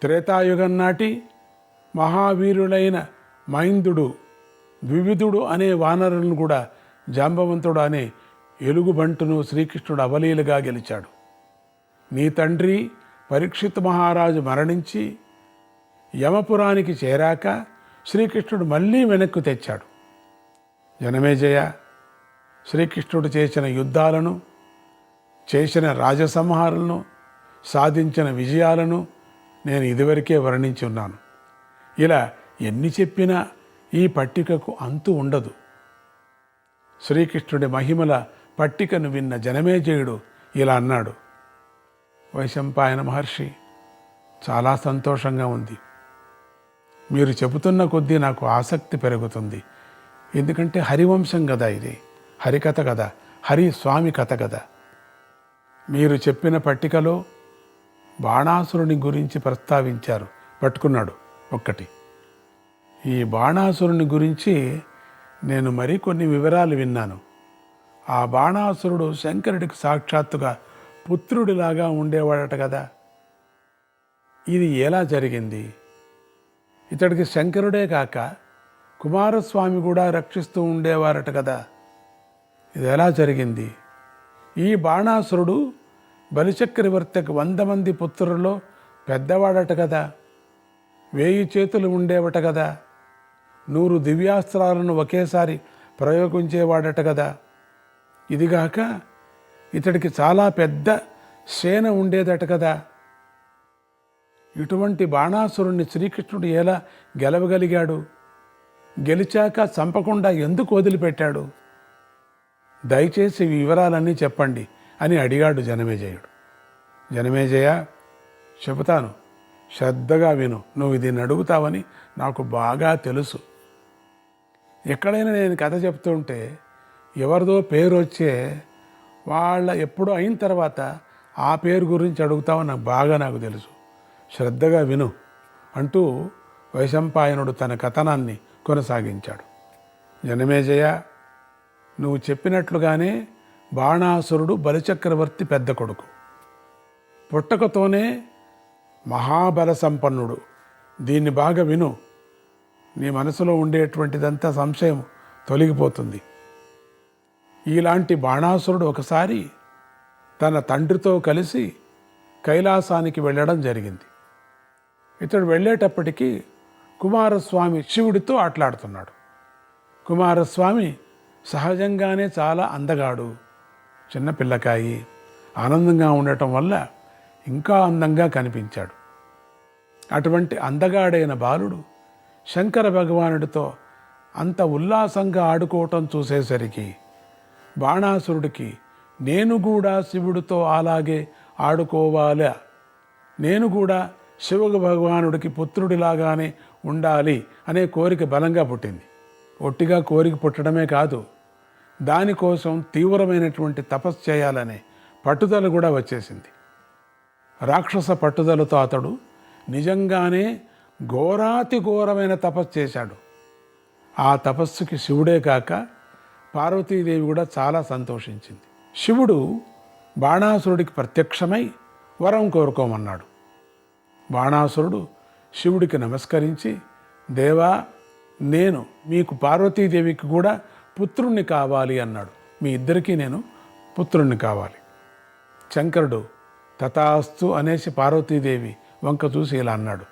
త్రేతాయుగం నాటి మహావీరులైన మైందుడు, వివిధుడు అనే వానరులను కూడా జాంబవంతుడు అనే ఎలుగుబంటును శ్రీకృష్ణుడు అవలీలుగా గెలిచాడు. నీ తండ్రి పరీక్షిత్ మహారాజు మరణించి యమపురానికి చేరాక శ్రీకృష్ణుడు మళ్ళీ వెనక్కు తెచ్చాడు. జనమేజయ, శ్రీకృష్ణుడు చేసిన యుద్ధాలను, చేసిన రాజసంహారాలను, సాధించిన విజయాలను నేను ఇదివరకే వర్ణించి ఉన్నాను. ఇలా ఎన్ని చెప్పినా ఈ పట్టికకు అంతు ఉండదు. శ్రీకృష్ణుడి మహిమల పట్టికను విన్న జనమేజయుడు ఇలా అన్నాడు: వైశంపాయన మహర్షి, చాలా సంతోషంగా ఉంది. మీరు చెబుతున్న కొద్దీ నాకు ఆసక్తి పెరుగుతుంది. ఎందుకంటే హరివంశం కదా, ఇది హరికథ కదా, హరి స్వామి కథ కదా. మీరు చెప్పిన పట్టికలో బాణాసురుని గురించి ప్రస్తావించారు. పట్టుకున్నాడు ఒక్కటి. ఈ బాణాసురుని గురించి నేను మరికొన్ని వివరాలు విన్నాను. ఆ బాణాసురుడు శంకరుడికి సాక్షాత్తుగా పుత్రుడిలాగా ఉండేవాడట కదా. ఇది ఎలా జరిగింది? ఇతడికి శంకరుడే కాక కుమారస్వామి కూడా రక్షిస్తూ ఉండేవారట కదా. ఇది ఎలా జరిగింది? ఈ బాణాసురుడు బలిచక్రవర్తికి 100 మంది పుత్రులలో పెద్దవాడట కదా. 1000 చేతులు ఉండేవట కదా. 100 దివ్యాస్త్రాలను ఒకేసారి ప్రయోగించేవాడట కదా. ఇదిగాక ఇతడికి చాలా పెద్ద సేన ఉండేదట కదా. ఇటువంటి బాణాసురుణ్ణి శ్రీకృష్ణుడు ఎలా గెలవగలిగాడు? గెలిచాక చంపకుండా ఎందుకు వదిలిపెట్టాడు? దయచేసి వివరాలన్నీ చెప్పండి అని అడిగాడు జనమేజయుడు. జనమేజయ, చెబుతాను, శ్రద్ధగా విను. నువ్వు దీన్ని అడుగుతావని నాకు బాగా తెలుసు. ఎక్కడైనా నేను కథ చెప్తుంటే ఎవరిదో పేరు వచ్చే వాళ్ళ ఎప్పుడో అయిన తర్వాత ఆ పేరు గురించి అడుగుతావో నాకు తెలుసు. శ్రద్ధగా విను అంటూ వైశంపాయనుడు తన కథనాన్ని కొనసాగించాడు. జనమేజయ, నువ్వు చెప్పినట్లుగానే బాణాసురుడు బలిచక్రవర్తి పెద్ద కొడుకు. పుట్టకతోనే మహాబల సంపన్నుడు. దీన్ని బాగా విను. నీ మనసులో ఉండేటువంటిదంతా సంశయం తొలగిపోతుంది. ఇలాంటి బాణాసురుడు ఒకసారి తన తండ్రితో కలిసి కైలాసానికి వెళ్ళడం జరిగింది. ఇతడు వెళ్ళేటప్పటికీ కుమారస్వామి శివుడితో ఆటలాడుతున్నాడు. కుమారస్వామి సహజంగానే చాలా అందగాడు, చిన్న పిల్లకాయి. ఆనందంగా ఉండటం వల్ల ఇంకా అందంగా కనిపించాడు. అటువంటి అందగాడైన బాలుడు శంకర భగవానుడితో అంత ఉల్లాసంగా ఆడుకోవటం చూసేసరికి బాణాసురుడికి నేను కూడా శివుడితో అలాగే ఆడుకోవాలా, నేను కూడా శివ భగవానుడికి పుత్రుడిలాగానే ఉండాలి అనే కోరిక బలంగా పుట్టింది. ఒట్టిగా కోరిక పుట్టడమే కాదు, దానికోసం తీవ్రమైనటువంటి తపస్సు చేయాలనే పట్టుదల కూడా వచ్చేసింది. రాక్షస పట్టుదలతో అతడు నిజంగానే ఘోరాతి ఘోరమైన తపస్సు చేశాడు. ఆ తపస్సుకి శివుడే కాక పార్వతీదేవి కూడా చాలా సంతోషించింది. శివుడు బాణాసురుడికి ప్రత్యక్షమై వరం కోరుకోమన్నాడు. బాణాసురుడు శివుడికి నమస్కరించి, దేవా, నేను మీకు పార్వతీదేవికి కూడా పుత్రుణ్ణి కావాలి అన్నాడు. మీ ఇద్దరికీ నేను పుత్రుణ్ణి కావాలి. శంకరుడు తథాస్తు అనేసి పార్వతీదేవి వంక చూసి ఇలా అన్నాడు: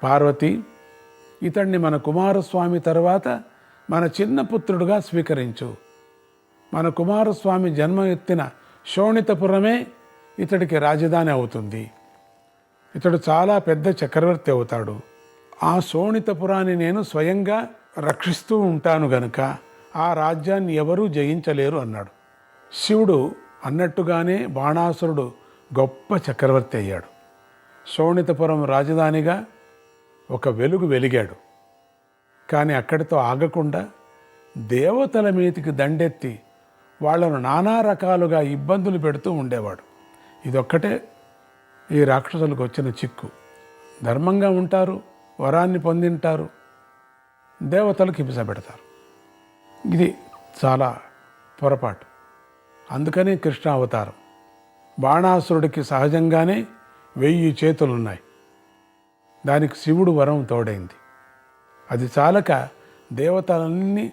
పార్వతి, ఇతన్ని మన కుమారస్వామి తర్వాత మన చిన్న పుత్రుడుగా స్వీకరించు. మన కుమారస్వామి జన్మ ఎత్తిన శోణితపురమే ఇతడికి రాజధాని అవుతుంది. ఇతడు చాలా పెద్ద చక్రవర్తి అవుతాడు. ఆ శోణితపురాన్ని నేను స్వయంగా రక్షిస్తూ ఉంటాను గనుక ఆ రాజ్యాన్ని ఎవరూ జయించలేరు అన్నాడు. శివుడు అన్నట్టుగానే బాణాసురుడు గొప్ప చక్రవర్తి అయ్యాడు. శోణితపురం రాజధానిగా ఒక వెలుగు వెలిగాడు. కానీ అక్కడితో ఆగకుండా దేవతల మీదికి దండెత్తి వాళ్లను నానా రకాలుగా ఇబ్బందులు పెడుతూ ఉండేవాడు. ఇదొక్కటే ఈ రాక్షసులకు వచ్చిన చిక్కు. ధర్మంగా ఉంటారు, వరాన్ని పొందింటారు, దేవతలకు హింస పెడతారు. ఇది చాలా పొరపాటు. అందుకనే కృష్ణ అవతారం. బాణాసురుడికి సహజంగానే 1000 చేతులున్నాయి. దానికి శివుడు వరం తోడైంది. అది చాలక దేవతలన్నీ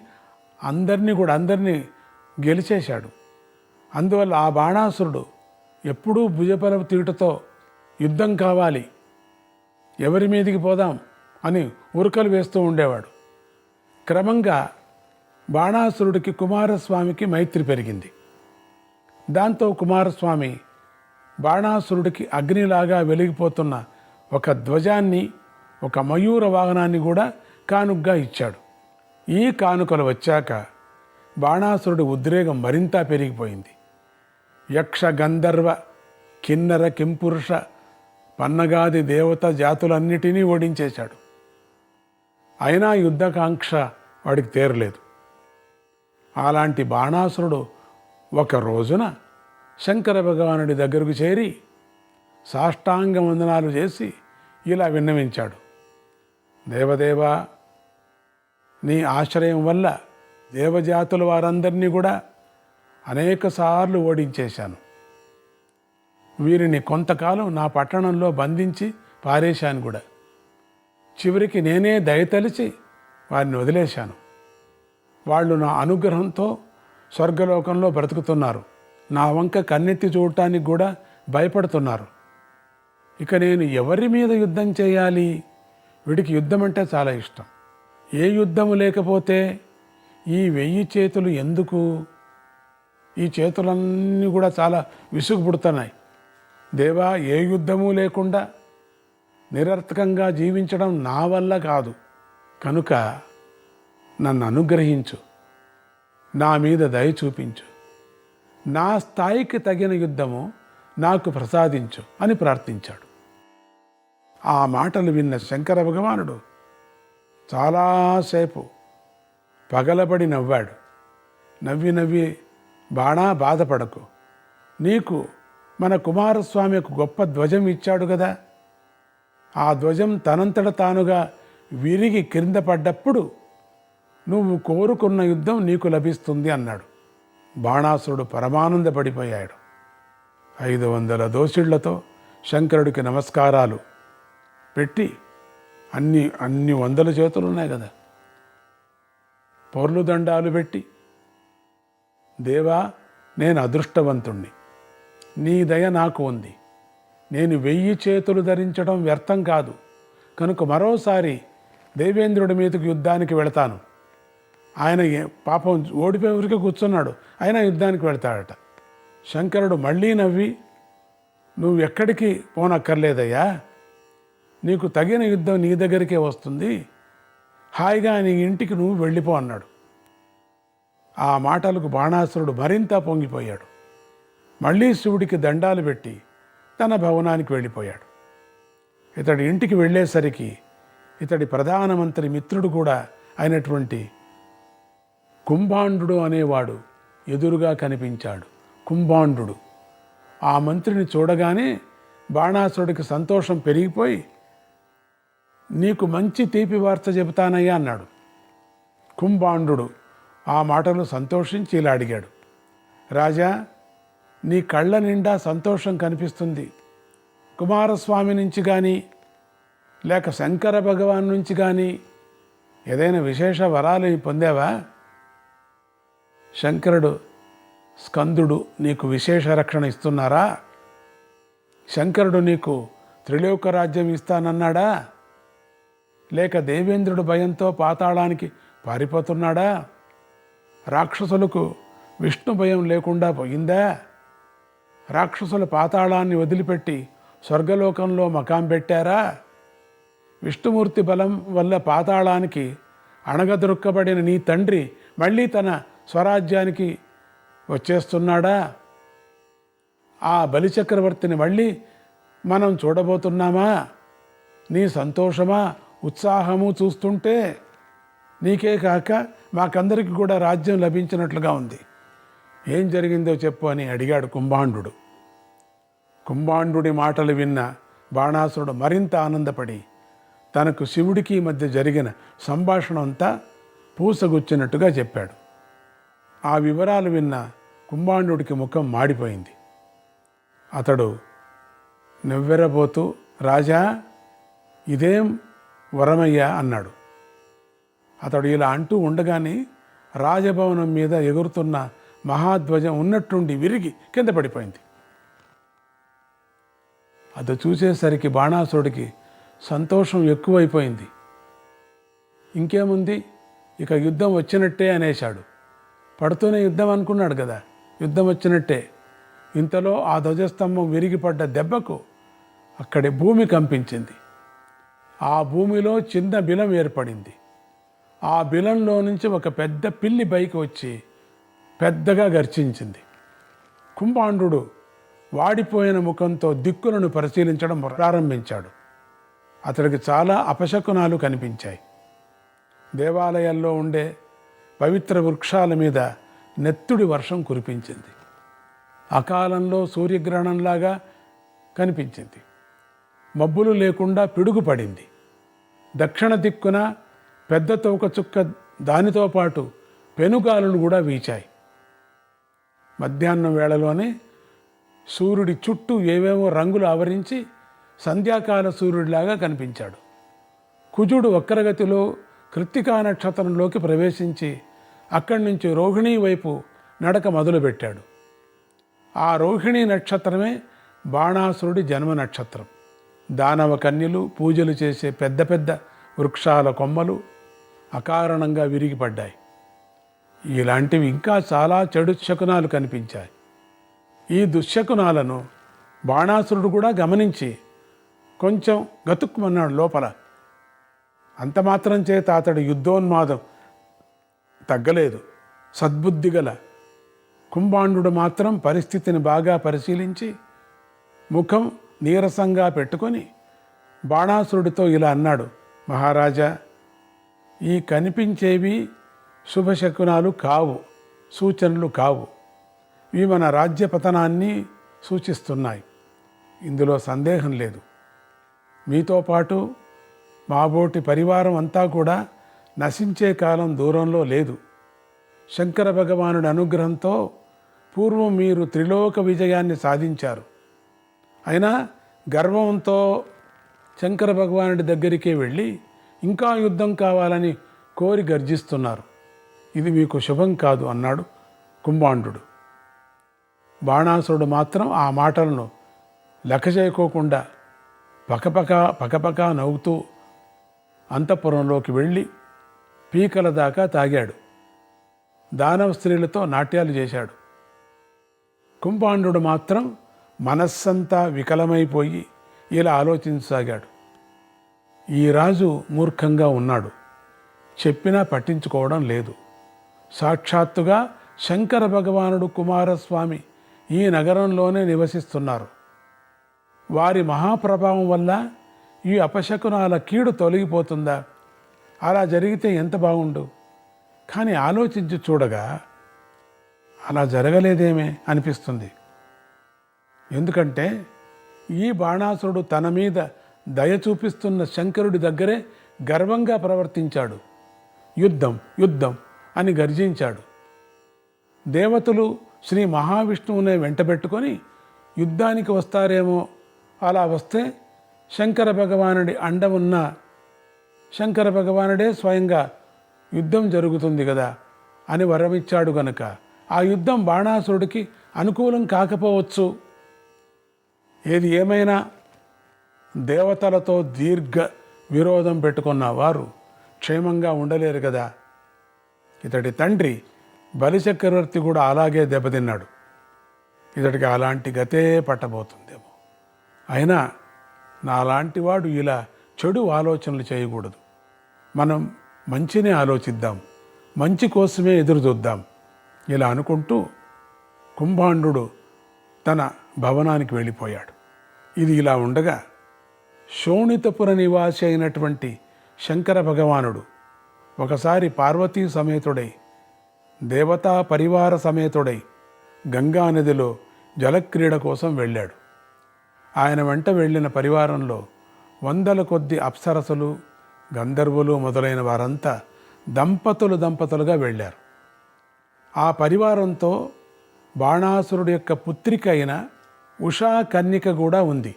అందరినీ గెలిచేశాడు. అందువల్ల ఆ బాణాసురుడు ఎప్పుడూ భుజబలపు తీటుతో యుద్ధం కావాలి, ఎవరి మీదికి పోదాం అని ఉరకలు వేస్తూ ఉండేవాడు. క్రమంగా బాణాసురుడికి కుమారస్వామికి మైత్రి పెరిగింది. దాంతో కుమారస్వామి బాణాసురుడికి అగ్నిలాగా వెలిగిపోతున్న ఒక ధ్వజాన్ని, ఒక మయూర వాహనాన్ని కూడా కానుగ్గా ఇచ్చాడు. ఈ కానుకలు వచ్చాక బాణాసురుడి ఉద్రేగం మరింత పెరిగిపోయింది. యక్ష గంధర్వ కిన్నర కింపురుష పన్నగాది దేవత జాతులన్నిటినీ ఓడించేశాడు. అయినా యుద్ధకాంక్ష వాడికి తీరలేదు. అలాంటి బాణాసురుడు ఒక రోజున శంకర భగవానుడి దగ్గరకు చేరి సాష్టాంగ వందనాలు చేసి ఇలా విన్నవించాడు. దేవదేవా, నీ ఆశ్రయం వల్ల దేవజాతుల వారందరినీ కూడా అనేకసార్లు ఓడించేశాను. వీరిని కొంతకాలం నా పట్టణంలో బంధించి పారేశాను కూడా. చివరికి నేనే దయతలిచి వారిని వదిలేశాను. వాళ్ళు నా అనుగ్రహంతో స్వర్గలోకంలో బ్రతుకుతున్నారు. నా వంక కన్నెత్తి చూడటానికి కూడా భయపడుతున్నారు. ఇక నేను ఎవరి మీద యుద్ధం చేయాలి? వీడికి యుద్ధం అంటే చాలా ఇష్టం. ఏ యుద్ధము లేకపోతే ఈ 1000 చేతులు ఎందుకు? ఈ చేతులన్నీ కూడా చాలా విసుగు పుడుతున్నాయి. దేవా, ఏ యుద్ధము లేకుండా నిరర్థకంగా జీవించడం నా వల్ల కాదు. కనుక నన్ను అనుగ్రహించు, నా మీద దయ చూపించు, నా స్థాయికి తగిన యుద్ధము నాకు ప్రసాదించు అని ప్రార్థించాడు. ఆ మాటలు విన్న శంకర భగవానుడు చాలాసేపు పగలబడి నవ్వాడు. నవ్వి బాణా, బాధపడకు, నీకు మన కుమారస్వామి ఒక గొప్ప ధ్వజం ఇచ్చాడు కదా, ఆ ధ్వజం తనంతట తానుగా విరిగి క్రింద పడ్డప్పుడు నువ్వు కోరుకున్న యుద్ధం నీకు లభిస్తుంది అన్నాడు. బాణాసురుడు పరమానందపడిపోయాడు. 500 దోసిళ్లతో శంకరుడికి నమస్కారాలు పెట్టి, అన్ని 100 చేతులు ఉన్నాయి కదా, పొర్లు దండాలు పెట్టి, దేవా, నేను అదృష్టవంతుణ్ణి, నీ దయ నాకు ఉంది, నేను 1000 చేతులు ధరించడం వ్యర్థం కాదు, కనుక మరోసారి దేవేంద్రుడి మీదకు యుద్ధానికి వెళతాను. ఆయన పాపం ఓడిపోయి ఊరికే కూర్చున్నాడు, అయినా యుద్ధానికి వెళతాడట. శంకరుడు మళ్ళీ నవ్వి, నువ్వు ఎక్కడికి పోనక్కర్లేదయ్యా, నీకు తగిన యుద్ధం నీ దగ్గరికే వస్తుంది, హాయిగా నీ ఇంటికి నువ్వు వెళ్ళిపో అన్నాడు. ఆ మాటలకు బాణాసురుడు మరింత పొంగిపోయాడు. మళ్ళీ శివుడికి దండాలు పెట్టి తన భవనానికి వెళ్ళిపోయాడు. ఇతడి ఇంటికి వెళ్ళేసరికి ఇతడి ప్రధానమంత్రి మిత్రుడు కూడా అయినటువంటి కుంభాండు అనేవాడు ఎదురుగా కనిపించాడు. కుంభాండు ఆ మంత్రిని చూడగానే బాణాసురుడికి సంతోషం పెరిగిపోయి, నీకు మంచి తీపి వార్త చెబుతానయ్యా అన్నాడు. కుంభాండు ఆ మాటలు సంతోషించి ఇలా అడిగాడు. రాజా, నీ కళ్ళ నిండా సంతోషం కనిపిస్తుంది. కుమారస్వామి నుంచి కానీ లేక శంకర భగవాన్ నుంచి కానీ ఏదైనా విశేష వరాలు పొందావా? శంకరుడు, స్కందుడు నీకు విశేష రక్షణ ఇస్తున్నారా? శంకరుడు నీకు త్రిలోక రాజ్యం ఇస్తానన్నాడా? లేక దేవేంద్రుడు భయంతో పాతాళానికి పారిపోతున్నాడా? రాక్షసులకు విష్ణు భయం లేకుండా పోయిందా? రాక్షసుల పాతాళాన్ని వదిలిపెట్టి స్వర్గలోకంలో మకాం పెట్టారా? విష్ణుమూర్తి బలం వల్ల పాతాళానికి అణగదొరక్కబడిన నీ తండ్రి మళ్ళీ తన స్వరాజ్యానికి వచ్చేస్తున్నాడా? ఆ బలిచక్రవర్తిని మళ్ళీ మనం చూడబోతున్నామా? నీ సంతోషమా, ఉత్సాహము చూస్తుంటే నీకే కాక మాకందరికి కూడా రాజ్యం లభించినట్లుగా ఉంది. ఏం జరిగిందో చెప్పు అని అడిగాడు కుంభాండు. కుంభాండుడి మాటలు విన్న బాణాసురుడు మరింత ఆనందపడి తనకు శివుడికి మధ్య జరిగిన సంభాషణ అంతా పూసగుచ్చినట్టుగా చెప్పాడు. ఆ వివరాలు విన్న కుంభాండుడికి ముఖం మాడిపోయింది. అతడు నివ్వెరబోతూ, రాజా, ఇదేం వరమయ్యా అన్నాడు. అతడు ఇలా అంటూ ఉండగానే రాజభవనం మీద ఎగురుతున్న మహాధ్వజం ఉన్నట్టుండి విరిగి కింద పడిపోయింది. అది చూసేసరికి బాణాసురుడికి సంతోషం ఎక్కువైపోయింది. ఇంకేముంది, ఇక యుద్ధం వచ్చినట్టే అనేశాడు. పడుతూనే యుద్ధం అనుకున్నాడు కదా, యుద్ధం వచ్చినట్టే. ఇంతలో ఆ ధ్వజస్తంభం విరిగిపడ్డ దెబ్బకు అక్కడి భూమి కంపించింది. ఆ భూమిలో చిన్న బిలం ఏర్పడింది. ఆ బిలంలో నుంచి ఒక పెద్ద పిల్లి పైకి వచ్చి పెద్దగా గర్జించింది. కుంభాండు వాడిపోయిన ముఖంతో దిక్కులను పరిశీలించడం ప్రారంభించాడు. అతడికి చాలా అపశకునాలు కనిపించాయి. దేవాలయాల్లో ఉండే పవిత్ర వృక్షాల మీద నెత్తుడి వర్షం కురిపించింది. అకాలంలో సూర్యగ్రహణంలాగా కనిపించింది. మబ్బులు లేకుండా పిడుగు పడింది. దక్షిణ దిక్కున పెద్ద తోక చుక్క, దానితో పాటు పెనుగాలులు కూడా వీచాయి. మధ్యాహ్నం వేళలోనే సూర్యుడి చుట్టూ ఏవేవో రంగులు ఆవరించి సంధ్యాకాల సూర్యుడిలాగా కనిపించాడు. కుజుడు వక్రగతిలో కృత్తికా నక్షత్రంలోకి ప్రవేశించి అక్కడి నుంచి రోహిణీ వైపు నడక మొదలుపెట్టాడు. ఆ రోహిణీ నక్షత్రమే బాణాసురుడి జన్మ నక్షత్రం. దానవ కన్యలు పూజలు చేసే పెద్ద పెద్ద వృక్షాల కొమ్మలు అకారణంగా విరిగిపడ్డాయి. ఇలాంటివి ఇంకా చాలా చెడు శకునాలు కనిపించాయి. ఈ దుశ్శకునాలను బాణాసురుడు కూడా గమనించి కొంచెం గతుక్కుమన్నాడు లోపల. అంత మాత్రం చేత అతడి యుద్ధోన్మాదం తగ్గలేదు. సద్బుద్ధి గల కుంభాండు మాత్రం పరిస్థితిని బాగా పరిశీలించి ముఖం నీరసంగా పెట్టుకొని బాణాసురుడితో ఇలా అన్నాడు, మహారాజా, ఈ కనిపించేవి శుభశకునాలు కావు, సూచనలు కావు. ఇవి మన రాజ్య పతనాన్ని సూచిస్తున్నాయి. ఇందులో సందేహం లేదు. మీతో పాటు మాబోటి పరివారం అంతా కూడా నశించే కాలం దూరంలో లేదు. శంకర భగవానుడి అనుగ్రహంతో పూర్వం మీరు త్రిలోక విజయాన్ని సాధించారు. అయినా గర్వంతో శంకర భగవానుడి దగ్గరికే వెళ్ళి ఇంకా యుద్ధం కావాలని కోరి గర్జిస్తున్నారు. ఇది మీకు శుభం కాదు అన్నాడు కుంభాండు. బాణాసురుడు మాత్రం ఆ మాటలను లెక్క చేయకోకుండా పకపక నవ్వుతూ అంతఃపురంలోకి వెళ్ళి పీకల దాకా తాగాడు. దానవ స్త్రీలతో నాట్యాలు చేశాడు. కుంభాండు మాత్రం మనస్సంతా వికలమైపోయి ఇలా ఆలోచించసాగాడు. ఈ రాజు మూర్ఖంగా ఉన్నాడు, చెప్పినా పట్టించుకోవడం లేదు. సాక్షాత్తుగా శంకర భగవానుడు కుమారస్వామి ఈ నగరంలోనే నివసిస్తున్నారు. వారి మహాప్రభావం వల్ల ఈ అపశకునాల కీడు తొలగిపోతుందా? అలా జరిగితే ఎంత బాగుండు. కానీ ఆలోచించి చూడగా అలా జరగలేదేమే అనిపిస్తుంది. ఎందుకంటే ఈ బాణాసురుడు తన మీద దయ చూపిస్తున్న శంకరుడి దగ్గరే గర్వంగా ప్రవర్తించాడు. యుద్ధం యుద్ధం అని గర్జించాడు. దేవతలు శ్రీ మహావిష్ణువునే వెంటబెట్టుకొని యుద్ధానికి వస్తారేమో, అలా వస్తే శంకర భగవానుడి అండ ఉన్న శంకర భగవానుడే స్వయంగా యుద్ధం జరుగుతుంది కదా అని వరమిచ్చాడు గనుక ఆ యుద్ధం బాణాసురుడికి అనుకూలం కాకపోవచ్చు. ఏది ఏమైనా దేవతలతో దీర్ఘ విరోధం పెట్టుకున్న వారు క్షేమంగా ఉండలేరు కదా. ఇతడి తండ్రి బలిచక్రవర్తి కూడా అలాగే దెబ్బతిన్నాడు. ఇతడికి అలాంటి గతే పట్టబోతుందేమో. అయినా నాలాంటి వాడు ఇలా చెడు ఆలోచనలు చేయకూడదు. మనం మంచినే ఆలోచిద్దాం, మంచి కోసమే ఎదురు చూద్దాం. ఇలా అనుకుంటూ కుంభాండు తన భవనానికి వెళ్ళిపోయాడు. ఇది ఇలా ఉండగా శోణితపుర నివాసి అయినటువంటి శంకర భగవానుడు ఒకసారి పార్వతీ సమేతుడై, దేవతా పరివార సమేతుడై గంగానదిలో జలక్రీడ కోసం వెళ్ళాడు. ఆయన వెంట వెళ్ళిన పరివారంలో వందల కొద్ది అప్సరసలు, గంధర్వులు మొదలైన వారంతా దంపతులుగా వెళ్ళారు. ఆ పరివారంతో బాణాసురుడి యొక్క పుత్రిక అయిన ఉషా కన్యక కూడా ఉంది.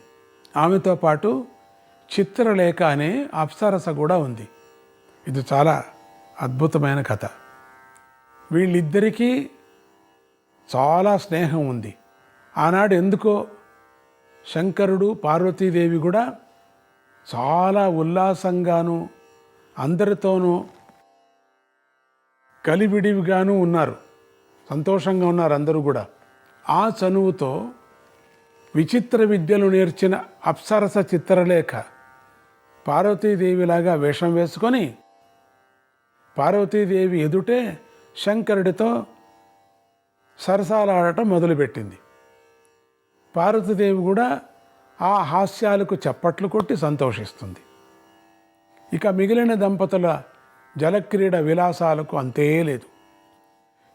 ఆమెతో పాటు చిత్రలేఖ అనే అప్సరస కూడా ఉంది. ఇది చాలా అద్భుతమైన కథ. వీళ్ళిద్దరికీ చాలా స్నేహం ఉంది. ఆనాడు ఎందుకో శంకరుడు పార్వతీదేవి కూడా చాలా ఉల్లాసంగాను అందరితోనూ కలివిడివిగాను ఉన్నారు, సంతోషంగా ఉన్నారు అందరూ కూడా. ఆ చనువుతో విచిత్ర విద్యలు నేర్చిన అప్సరస చిత్రలేఖ పార్వతీదేవిలాగా వేషం వేసుకొని పార్వతీదేవి ఎదుటే శంకరుడితో సరసాలాడటం మొదలుపెట్టింది. పార్వతీదేవి కూడా ఆ హాస్యాలకు చప్పట్లు కొట్టి సంతోషిస్తుంది. ఇక మిగిలిన దంపతుల జలక్రీడ విలాసాలకు అంతే లేదు.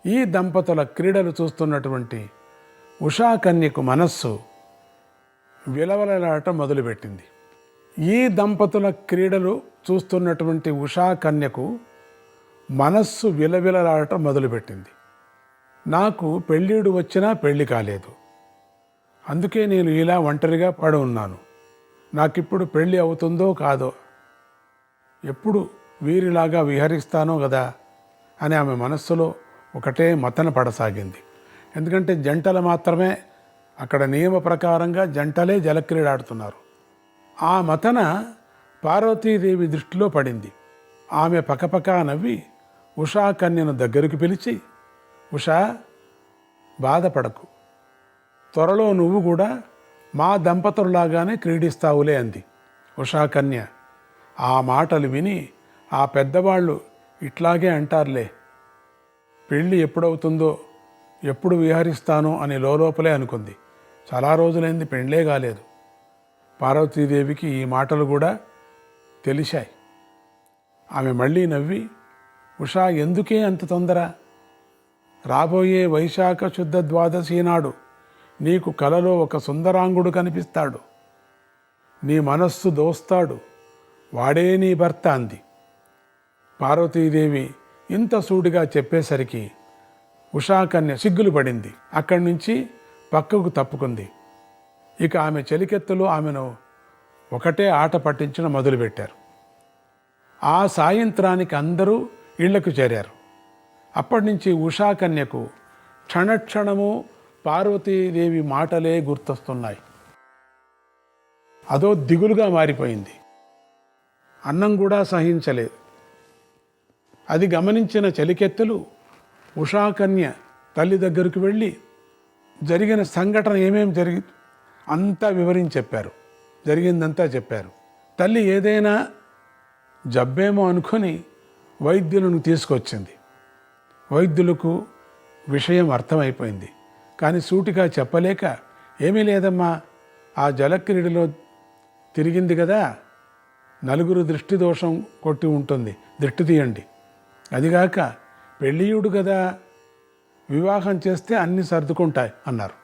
ఈ దంపతుల క్రీడలు చూస్తున్నటువంటి ఉషాకన్యకు మనస్సు విలవలలాడటం మొదలుపెట్టింది. ఈ దంపతుల క్రీడలు చూస్తున్నటువంటి ఉషాకన్యకు మనస్సు విలవిలలాడటం మొదలుపెట్టింది. నాకు పెళ్ళిడు వచ్చినా పెళ్ళి కాలేదు, అందుకే నేను ఇలా ఒంటరిగా పడి ఉన్నాను. నాకిప్పుడు పెళ్ళి అవుతుందో కాదో, ఎప్పుడు వీరిలాగా విహరిస్తానో కదా అని ఆమె మనస్సులో ఒకటే మతన పడసాగింది. ఎందుకంటే జంటలు మాత్రమే అక్కడ నియమ ప్రకారంగా జంటలే జలక్రీడ ఆడుతున్నారు. ఆ మతన పార్వతీదేవి దృష్టిలో పడింది. ఆమె పకపకా నవ్వి ఉషాకన్యను దగ్గరికి పిలిచి, ఉషా, బాధపడకు, త్వరలో నువ్వు కూడా మా దంపతుల్లాగానే క్రీడిస్తావులే అంది. ఉషాకన్య ఆ మాటలు విని, ఆ పెద్దవాళ్ళు ఇట్లాగే అంటారులే, పెళ్ళి ఎప్పుడవుతుందో ఎప్పుడు విహరిస్తానో అని లోపలే అనుకుంది. చాలా రోజులైంది పెళ్ళే కాలేదు. పార్వతీదేవికి ఈ మాటలు కూడా తెలిసాయి. ఆమె మళ్ళీ నవ్వి, ఉషా, ఎందుకే అంత తొందర? రాబోయే వైశాఖ శుద్ధ ద్వాదశి నాడు నీకు కలలో ఒక సుందరాంగుడు కనిపిస్తాడు, నీ మనస్సు దోస్తాడు, వాడే నీ భర్త అంది. పార్వతీదేవి ఇంత సూటిగా చెప్పేసరికి ఉషాకన్య సిగ్గులు పడింది. అక్కడి నుంచి పక్కకు తప్పుకుంది. ఇక ఆమె చెలికెత్తులు ఆమెను ఒకటే ఆట పట్టించడం మొదలుపెట్టారు. ఆ సాయంత్రానికి అందరూ ఇళ్లకు చేరారు. అప్పటి నుంచి ఉషాకన్యకు క్షణక్షణము పార్వతీదేవి మాటలే గుర్తొస్తున్నాయి. అదో దిగులుగా మారిపోయింది. అన్నం కూడా సహించలేదు. అది గమనించిన చెలికెత్తులు ఉషాకన్య తల్లి దగ్గరకు వెళ్ళి జరిగిన సంఘటన ఏమేమి అంతా వివరించి చెప్పారు. జరిగిందంతా చెప్పారు. తల్లి ఏదైనా జబ్బేమో అనుకొని వైద్యులను తీసుకొచ్చింది. వైద్యులకు విషయం అర్థమైపోయింది. కానీ సూటిగా చెప్పలేక, ఏమీ లేదమ్మా, ఆ జలక్రీడలో తిరిగింది కదా, నలుగురు దృష్టి దోషం కొట్టి ఉంటుంది, దృష్టి తీయండి. అదిగాక పెళ్ళియుడు కదా, వివాహం చేస్తే అన్నీ సర్దుకుంటాయి అన్నారు.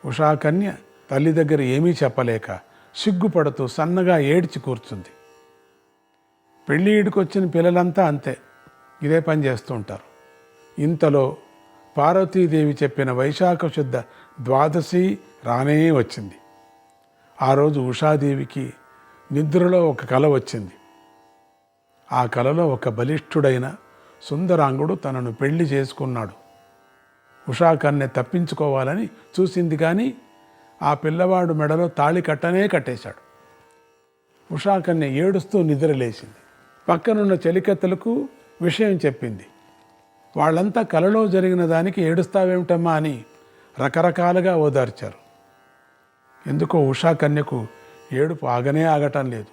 ఉషాకన్య తల్లి దగ్గర ఏమీ చెప్పలేక సిగ్గుపడుతూ సన్నగా ఏడ్చి కూర్చుంది. పెళ్ళియుడికి వచ్చిన పిల్లలంతా అంతే, ఇదే పని చేస్తూ ఉంటారు. ఇంతలో పార్వతీదేవి చెప్పిన వైశాఖ శుద్ధ ద్వాదశి రానే వచ్చింది. ఆ రోజు ఉషాదేవికి నిద్రలో ఒక కల వచ్చింది. ఆ కలలో ఒక బలిష్ఠుడైన సుందరాంగుడు తనను పెళ్లి చేసుకున్నాడు. ఉషాకన్య తప్పించుకోవాలని చూసింది, కానీ ఆ పిల్లవాడు మెడలో తాళి కట్టేశాడు. ఉషాకన్య ఏడుస్తూ నిద్రలేసింది. పక్కనున్న చెలికత్తెలకు విషయం చెప్పింది. వాళ్ళంతా కలలో జరిగిన దానికి ఏడుస్తావేమిటమ్మా అని రకరకాలుగా ఓదార్చారు. ఎందుకో ఉషాకన్యకు ఏడుపు ఆగటం లేదు.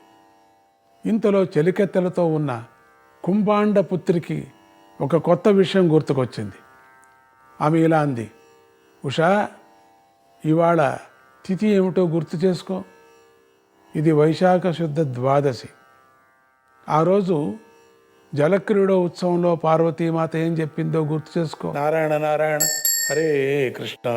ఇంతలో చెలికెత్తెలతో ఉన్న కుంభాండ పుత్రికి ఒక కొత్త విషయం గుర్తుకొచ్చింది. ఆమె ఇలా అంది, ఉషా, ఇవాళ తిథి ఏమిటో గుర్తు చేసుకో. ఇది వైశాఖ శుద్ధ ద్వాదశి. ఆ రోజు జలక్రీడ ఉత్సవంలో పార్వతీమాత ఏం చెప్పిందో గుర్తు చేసుకో. నారాయణ నారాయణ, హరే కృష్ణ.